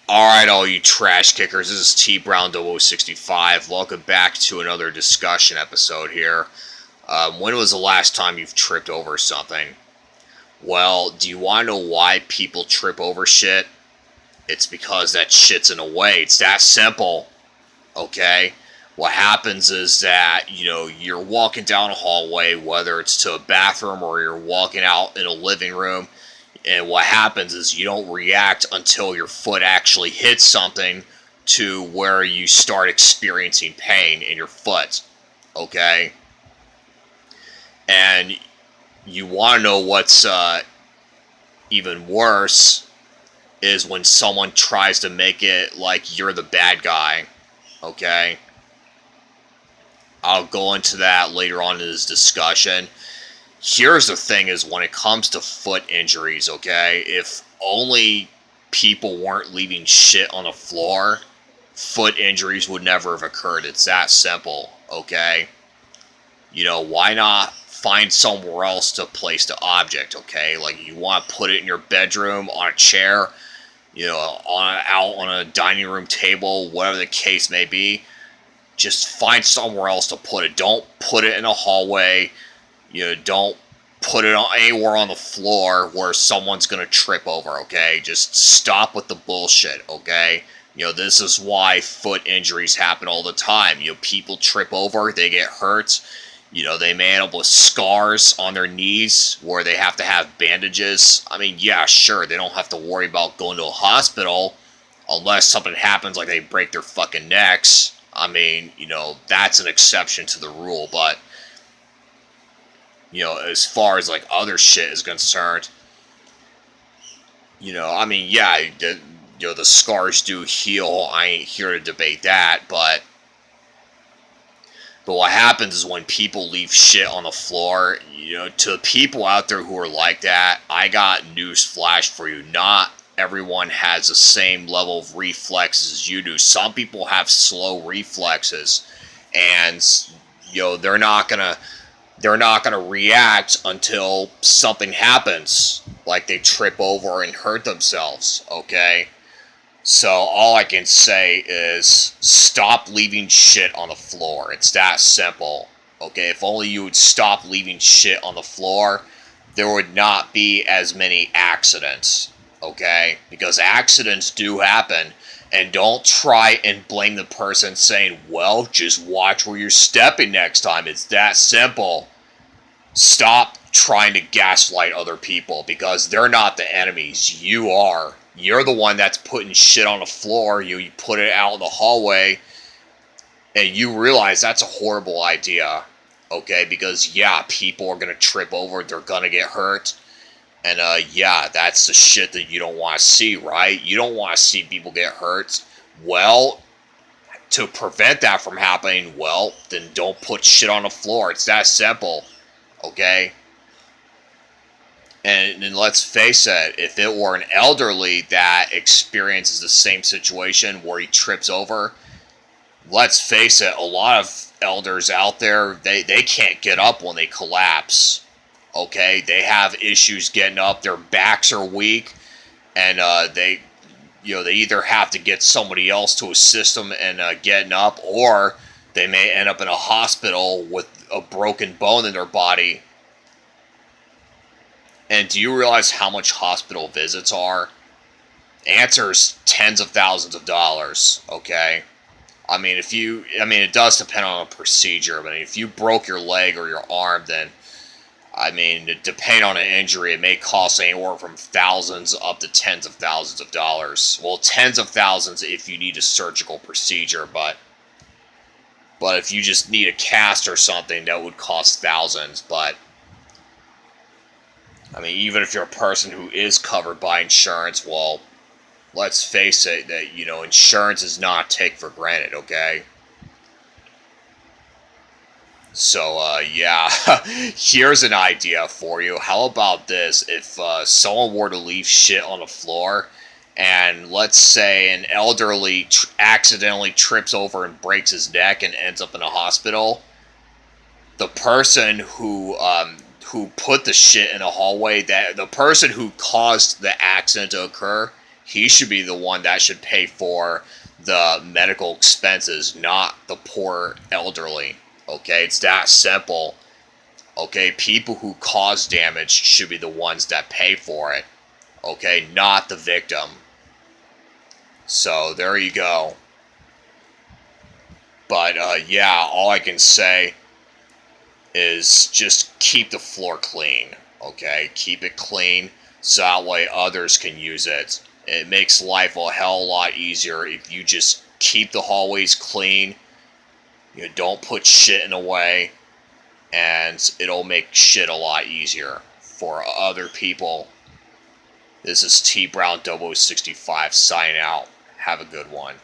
Alright, all you trash kickers, this is TBrown0065. Welcome back to another discussion episode here. When was the last time you've tripped over something? Well, do you want to know why people trip over shit? It's because that shit's in the way. It's that simple. Okay? What happens is that, you're walking down a hallway, whether it's to a bathroom or you're walking out in a living room, and what happens is you don't react until your foot actually hits something to where you start experiencing pain in your foot. Okay? And you want to know what's even worse is when someone tries to make it like you're the bad guy. Okay? I'll go into that later on in this discussion. Here's the thing is when it comes to foot injuries, okay, if only people weren't leaving shit on the floor, foot injuries would never have occurred. It's that simple, okay? Why not find somewhere else to place the object, okay? Like, you want to put it in your bedroom, on a chair, out on a dining room table, whatever the case may be. Just find somewhere else to put it. Don't put it in a hallway. Don't put it anywhere on the floor where someone's going to trip over, okay? Just stop with the bullshit, okay? This is why foot injuries happen all the time. People trip over, they get hurt. They may end up with scars on their knees where they have to have bandages. I mean, yeah, sure, they don't have to worry about going to a hospital unless something happens like they break their fucking necks. I mean, that's an exception to the rule, but as far as like other shit is concerned, I mean, yeah, the scars do heal. I ain't here to debate that, but what happens is when people leave shit on the floor, to the people out there who are like that, I got news flash for you. Not everyone has the same level of reflexes as you do. Some people have slow reflexes, and they're not gonna react until something happens, like they trip over and hurt themselves, okay? So all I can say is stop leaving shit on the floor. It's that simple, okay? If only you would stop leaving shit on the floor, there would not be as many accidents, okay? Because accidents do happen. And don't try and blame the person saying, well, just watch where you're stepping next time. It's that simple. Stop trying to gaslight other people because they're not the enemies. You are. You're the one that's putting shit on the floor. You put it out in the hallway and you realize that's a horrible idea. Okay? Because, yeah, people are going to trip over. They're going to get hurt. And, yeah, that's the shit that you don't want to see, right? You don't want to see people get hurt. Well, to prevent that from happening, well, then don't put shit on the floor. It's that simple. Okay? And let's face it, if it were an elderly that experiences the same situation where he trips over, let's face it, a lot of elders out there, they can't get up when they collapse. Okay? They have issues getting up, their backs are weak, and they either have to get somebody else to assist them in getting up, or they may end up in a hospital with a broken bone in their body. And do you realize how much hospital visits are? Answer's tens of thousands of dollars, okay? I mean, it does depend on a procedure, but if you broke your leg or your arm, then, depending on an injury, it may cost anywhere from thousands up to tens of thousands of dollars. Well, tens of thousands if you need a surgical procedure, but if you just need a cast or something, that would cost thousands, but even if you're a person who is covered by insurance, well, let's face it, that, insurance is not taken for granted, okay? So, yeah, here's an idea for you. How about this? If someone were to leave shit on the floor, and let's say an elderly accidentally trips over and breaks his neck and ends up in a hospital, the person who put the shit in a hallway, that the person who caused the accident to occur, He should be the one that should pay for the medical expenses, not the poor elderly. Okay, it's that simple. Okay, people who cause damage should be the ones that pay for it. Okay, not the victim. So, there you go. But, yeah, all I can say is just keep the floor clean. Okay, keep it clean so that way others can use it. It makes life a hell of a lot easier if you just keep the hallways clean. You know, don't put shit in the way, and it'll make shit a lot easier for other people. This is TBrown0065 signing out. Have a good one.